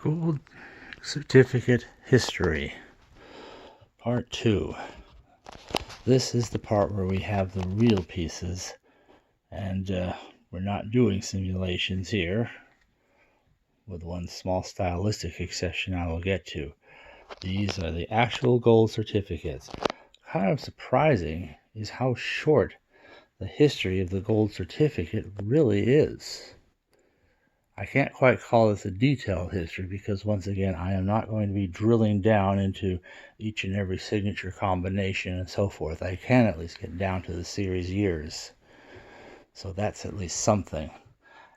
Gold Certificate History, Part 2. This is the part where we have the real pieces, and we're not doing simulations here, with one small stylistic exception I will get to. These are the actual gold certificates. Kind of surprising is how short the history of the gold certificate really is. I can't quite call this a detailed history because, once again, I am not going to be drilling down into each and every signature combination and so forth. I can at least get down to the series years. So that's at least something.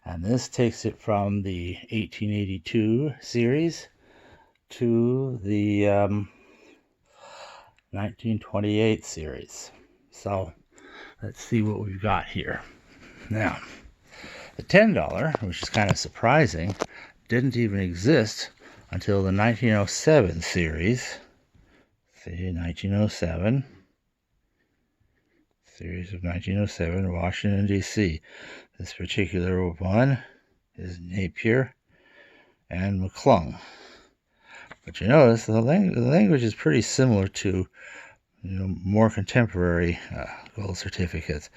And this takes it from the 1882 series to the 1928 series. So let's see what we've got here. Now, the $10, which is kind of surprising, didn't even exist until the 1907 series. See, 1907. Series of 1907, Washington, D.C. This particular one is Napier and McClung. But you notice the language is pretty similar to more contemporary gold certificates.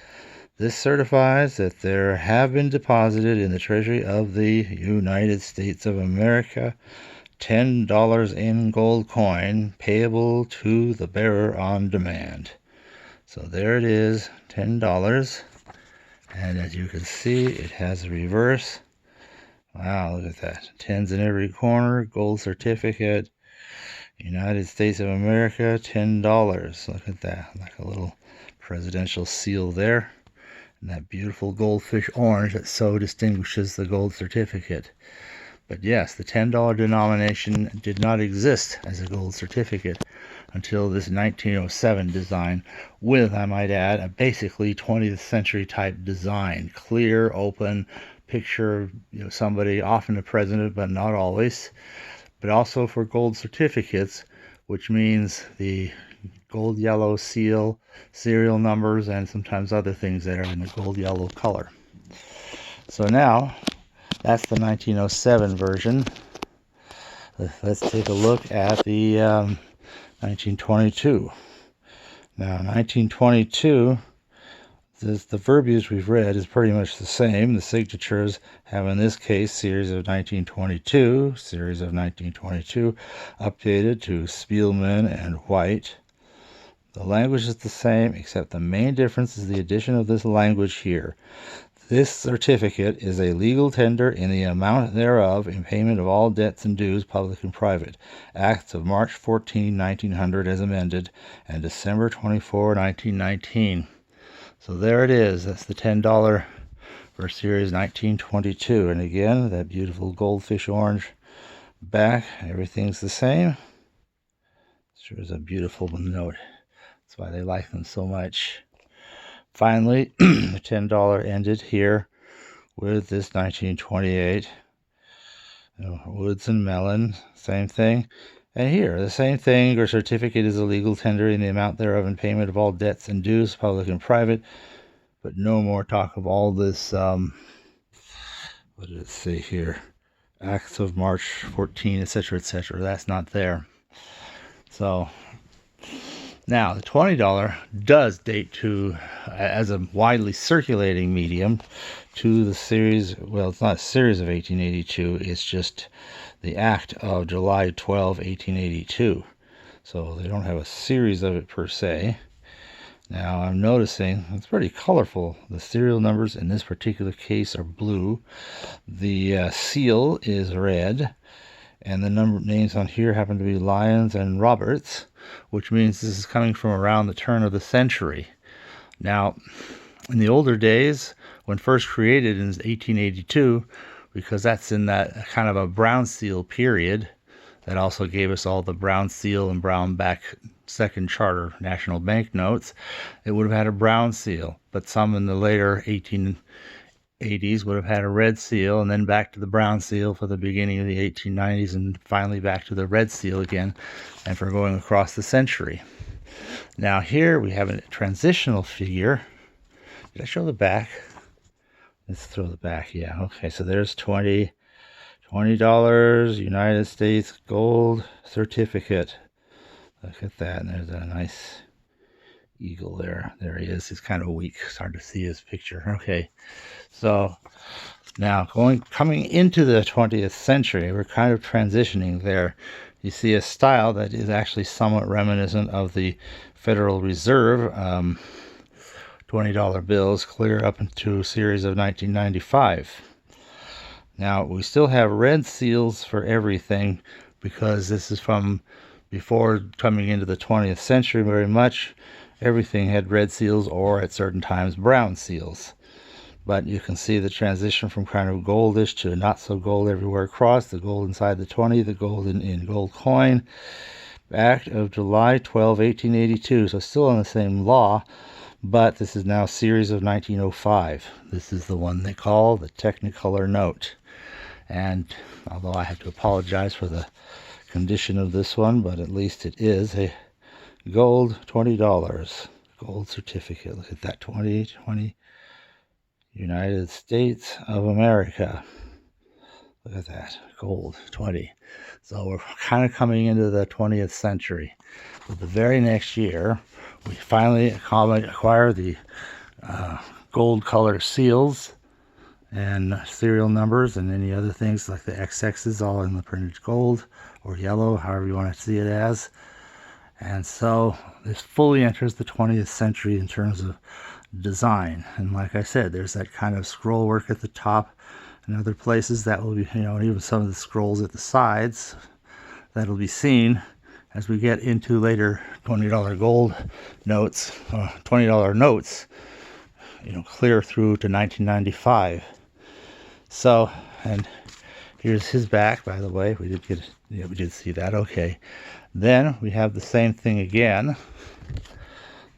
This certifies that there have been deposited in the Treasury of the United States of America $10 in gold coin payable to the bearer on demand. So there it is, $10. And as you can see, it has a reverse. Wow, look at that. Tens in every corner, gold certificate, United States of America, $10. Look at that, like a little presidential seal there. And that beautiful goldfish orange that so distinguishes the gold certificate. But yes, the $10 denomination did not exist as a gold certificate until this 1907 design, with, I might add, a basically 20th century type design. Clear, open, picture somebody, often a president, but not always. But also for gold certificates, which means the gold yellow seal, serial numbers, and sometimes other things that are in the gold yellow color. So now, that's the 1907 version. Let's take a look at the 1922. Now, 1922, the verbiage we've read is pretty much the same. The signatures have, in this case, series of 1922, series of 1922, updated to Spielman and White. The language is the same, except the main difference is the addition of this language here. This certificate is a legal tender in the amount thereof in payment of all debts and dues, public and private. Acts of March 14, 1900 as amended, and December 24, 1919. So there it is. That's the $10 for series 1922. And again, that beautiful goldfish orange back. Everything's the same. Sure is a beautiful note. That's why they like them so much. Finally, the $10 ended here with this 1928. Woods and Mellon, same thing. And here, the same thing. Your certificate is a legal tender in the amount thereof in payment of all debts and dues, public and private. But no more talk of all this, what did it say here? Acts of March 14, etc., etc. That's not there. So, now, the $20 does date to, as a widely circulating medium, to the series, well, it's not a series of 1882, it's just the act of July 12, 1882. So they don't have a series of it per se. Now, I'm noticing it's pretty colorful. The serial numbers in this particular case are blue. The seal is red. And the number names on here happen to be Lyons and Roberts, which means this is coming from around the turn of the century. Now, in the older days, when first created in 1882, because that's in that kind of a brown seal period, that also gave us all the brown seal and brown back second charter national bank notes, it would have had a brown seal. But some in the later 1880s would have had a red seal, and then back to the brown seal for the beginning of the 1890s, and finally back to the red seal again, and for going across the century. Now here we have a transitional figure. Did I show the back? Let's throw the back. Yeah, okay, so there's 20, $20 United States gold certificate. Look at that. And there's a nice eagle there. There he is. He's kind of weak. It's hard to see his picture. Okay. So now coming into the 20th century, we're kind of transitioning there. You see a style that is actually somewhat reminiscent of the Federal Reserve $20 bills clear up into a series of 1995. Now, we still have red seals for everything because this is from before coming into the 20th century very much. Everything had red seals or at certain times brown seals. But you can see the transition from kind of goldish to not so gold everywhere across. The gold inside the 20, the gold in gold coin. Act of July 12, 1882. So still on the same law, but this is now series of 1905. This is the one they call the technicolor note. And although I have to apologize for the condition of this one, but at least it is a gold $20 gold certificate. Look at that, 2020 United States of America. Look at that, gold 20. So we're kind of coming into the 20th century. But the very next year, we finally acquire the gold color seals and serial numbers and any other things like the XXs all in the printed gold or yellow, however you want to see it as. And so this fully enters the 20th century in terms of design. And like I said, there's that kind of scroll work at the top and other places that will be, even some of the scrolls at the sides that'll be seen as we get into later $20 gold notes, $20 notes, clear through to 1995. So, and here's his back, by the way. We did see that. Okay. Then we have the same thing again.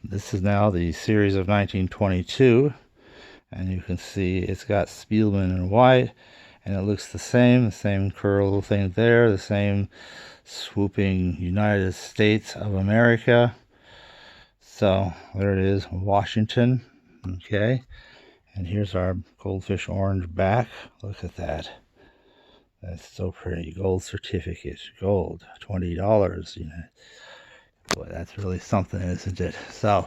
This is now the series of 1922, and you can see it's got Spielman in white, and it looks the same curl thing there, the same swooping United States of America. So there it is, Washington. Okay, and here's our goldfish orange back. Look at that. That's so pretty. Gold certificate, gold, $20. Boy, that's really something, isn't it? So,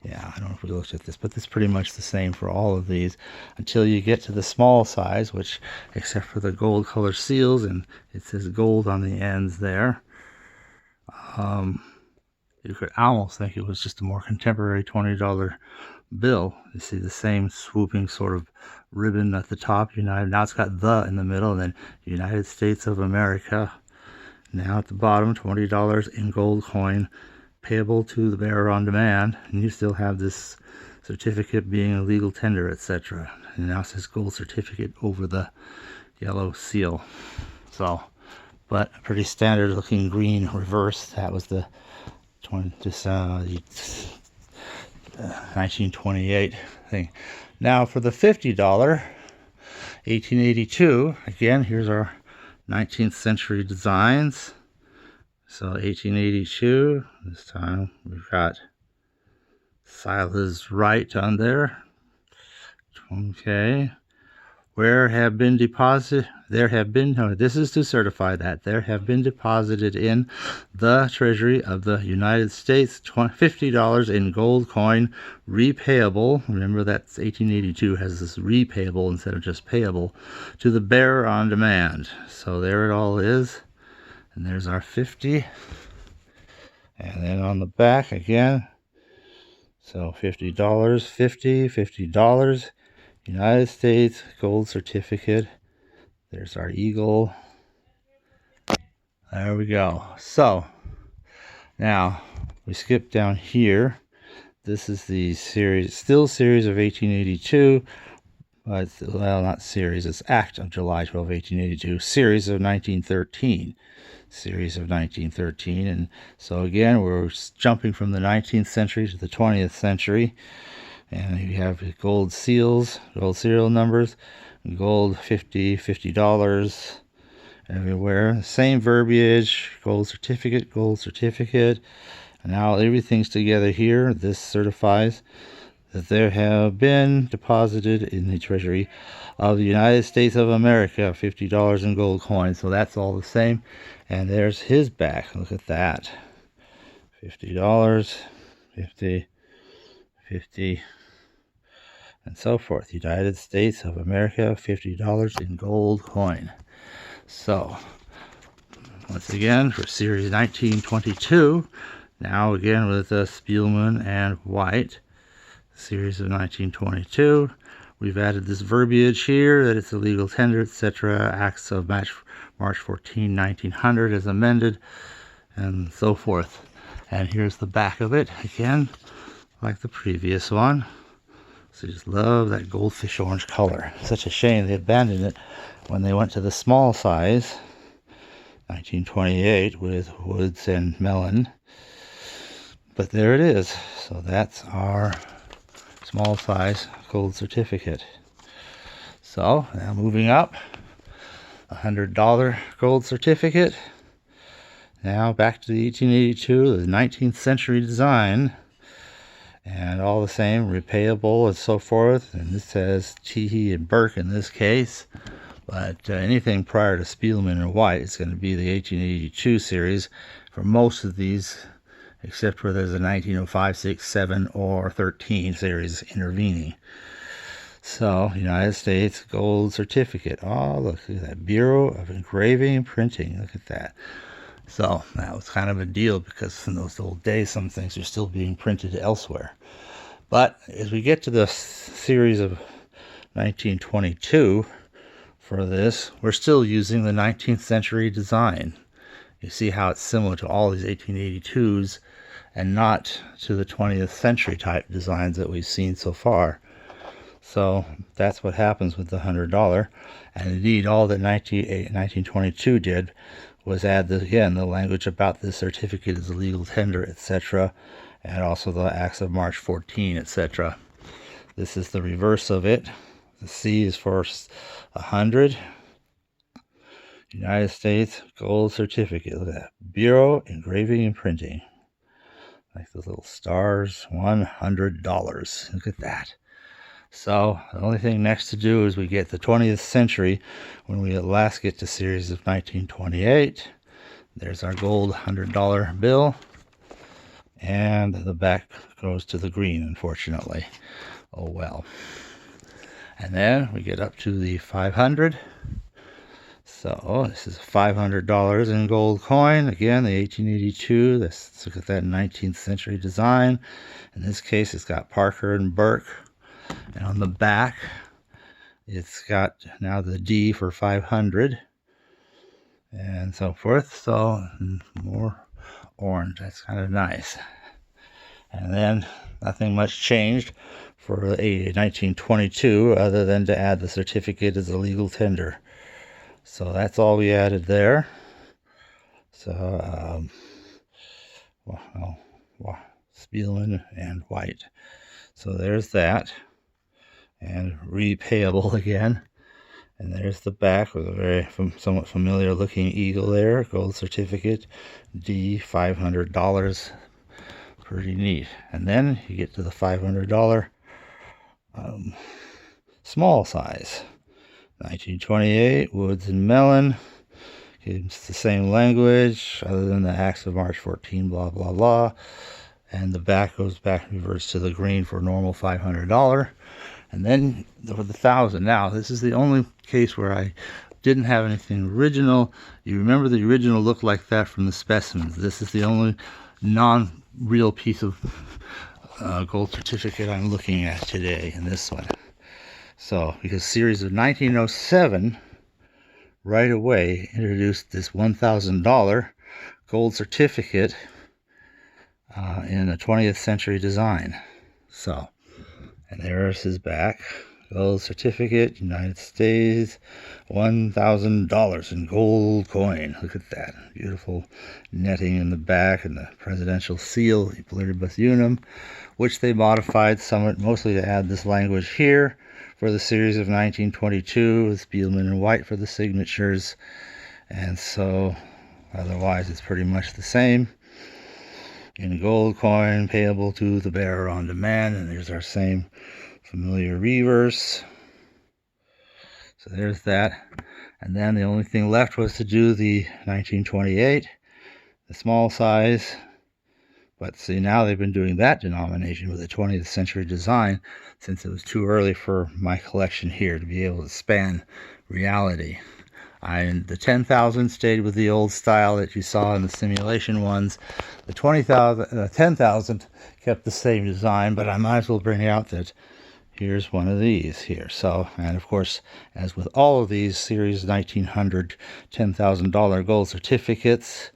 yeah, I don't know if we looked at this, but it's pretty much the same for all of these until you get to the small size, which, except for the gold color seals, and it says gold on the ends there, you could almost think it was just a more contemporary $20 bill. You see the same swooping sort of ribbon at the top, United. Now it's got the in the middle, and then United States of America. Now at the bottom, $20 in gold coin, payable to the bearer on demand, and you still have this certificate being a legal tender, etc. And now it says gold certificate over the yellow seal. So, but a pretty standard looking green reverse. That was the 1928 thing. Now for the $50, 1882, again, here's our 19th century designs. So 1882, this time we've got Silas Wright on there. Okay. Where have been deposited, this is to certify that there have been deposited in the Treasury of the United States $50 in gold coin, repayable. Remember that 1882 has this repayable instead of just payable, to the bearer on demand. So there it all is. And there's our 50. And then on the back again, so $50, $50, United States gold certificate. There's our eagle. There we go. So now we skip down here. This is the series, still series of 1882. But, well, not series, it's Act of July 12, 1882. Series of 1913. Series of 1913. And so again, we're jumping from the 19th century to the 20th century. And you have gold seals, gold serial numbers, gold $50 everywhere. Same verbiage, gold certificate, and now everything's together here. This certifies that there have been deposited in the Treasury of the United States of America $50 in gold coins. So that's all the same. And there's his back. Look at that. $50, 50, 50, and so forth. United States of America, $50 in gold coin. So, once again, for Series 1922, now again with Spielman and White, Series of 1922, we've added this verbiage here that it's a legal tender, etc. Acts of March 14, 1900 is amended, and so forth. And here's the back of it, again, like the previous one. So just love that goldfish orange color. Such a shame they abandoned it when they went to the small size, 1928, with Woods and Mellon. But there it is. So that's our small size gold certificate. So now moving up, $100 gold certificate. Now back to the 1882, the 19th century design, and all the same, repayable and so forth. And this says Teehee and Burke in this case, but anything prior to Spielman or White is going to be the 1882 series for most of these, except where there's a 1905, 6, 7, or 13 series intervening. So, United States gold certificate. Oh, look at that. Bureau of Engraving and Printing. Look at that. So that was kind of a deal because in those old days, some things are still being printed elsewhere. But as we get to the series of 1922 for this, we're still using the 19th century design. You see how it's similar to all these 1882s and not to the 20th century type designs that we've seen so far. So that's what happens with the $100. And indeed, all that 1922 did was add, again, the language about this certificate is a legal tender, etc., and also the Acts of March 14, etc. This is the reverse of it. The C is for 100. United States gold certificate. Look at that. Bureau Engraving and Printing. Like those little stars. $100. Look at that. So the only thing next to do is we get the 20th century when we at last get to series of 1928. There's our gold $100 bill. And the back goes to the green, unfortunately. Oh well. And then we get up to the 500. So this is $500 in gold coin. Again, the 1882. Let's look at that 19th century design. In this case, it's got Parker and Burke. And on the back, it's got now the D for 500 and so forth. So more orange. That's kind of nice. And then nothing much changed for 1922 other than to add the certificate as a legal tender. So that's all we added there. So, Spielman and White. So there's that. And repayable again. And there's the back with a very somewhat familiar looking eagle there. Gold certificate. D, $500. Pretty neat. And then you get to the $500 small size. 1928, Woods and Mellon. It's the same language other than the Acts of March 14, blah, blah, blah. And the back goes back and reverts to the green for normal $500. And then for the 1,000. Now, this is the only case where I didn't have anything original. You remember the original looked like that from the specimens. This is the only non-real piece of gold certificate I'm looking at today in this one. So, because series of 1907 right away introduced this $1,000 gold certificate in a 20th century design. So, and there's his back. Gold certificate, United States, $1,000 in gold coin. Look at that. Beautiful netting in the back and the presidential seal, pluribus unum, which they modified somewhat, mostly to add this language here for the series of 1922 with Spielman and White for the signatures. And so, otherwise, it's pretty much the same. in gold coin payable to the bearer on demand. And there's our same familiar reverse. So there's that. And then the only thing left was to do the 1928, the small size. But see, now they've been doing that denomination with a 20th century design, since it was too early for my collection here to be able to span reality. The 10,000 stayed with the old style that you saw in the simulation ones. The 10,000 kept the same design, but I might as well bring out that here's one of these here. So, and of course, as with all of these series 1900 $10,000 gold certificates,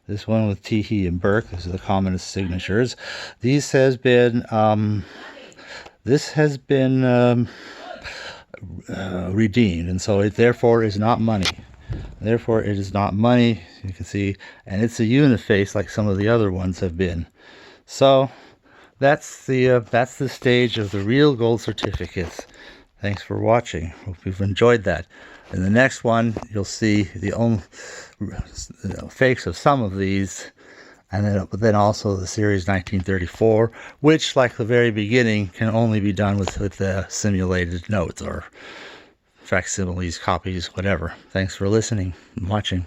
this one with Teehee and Burke, these are the commonest signatures. This has been redeemed, and so it therefore is not money. Therefore, it is not money. You can see, and it's a uniface like some of the other ones have been. So that's the stage of the real gold certificates. Thanks for watching. Hope you've enjoyed that. In the next one, you'll see the only fakes of some of these, and then also the series 1934, which, like the very beginning, can only be done with the simulated notes or facsimiles, copies, whatever. Thanks for listening and watching.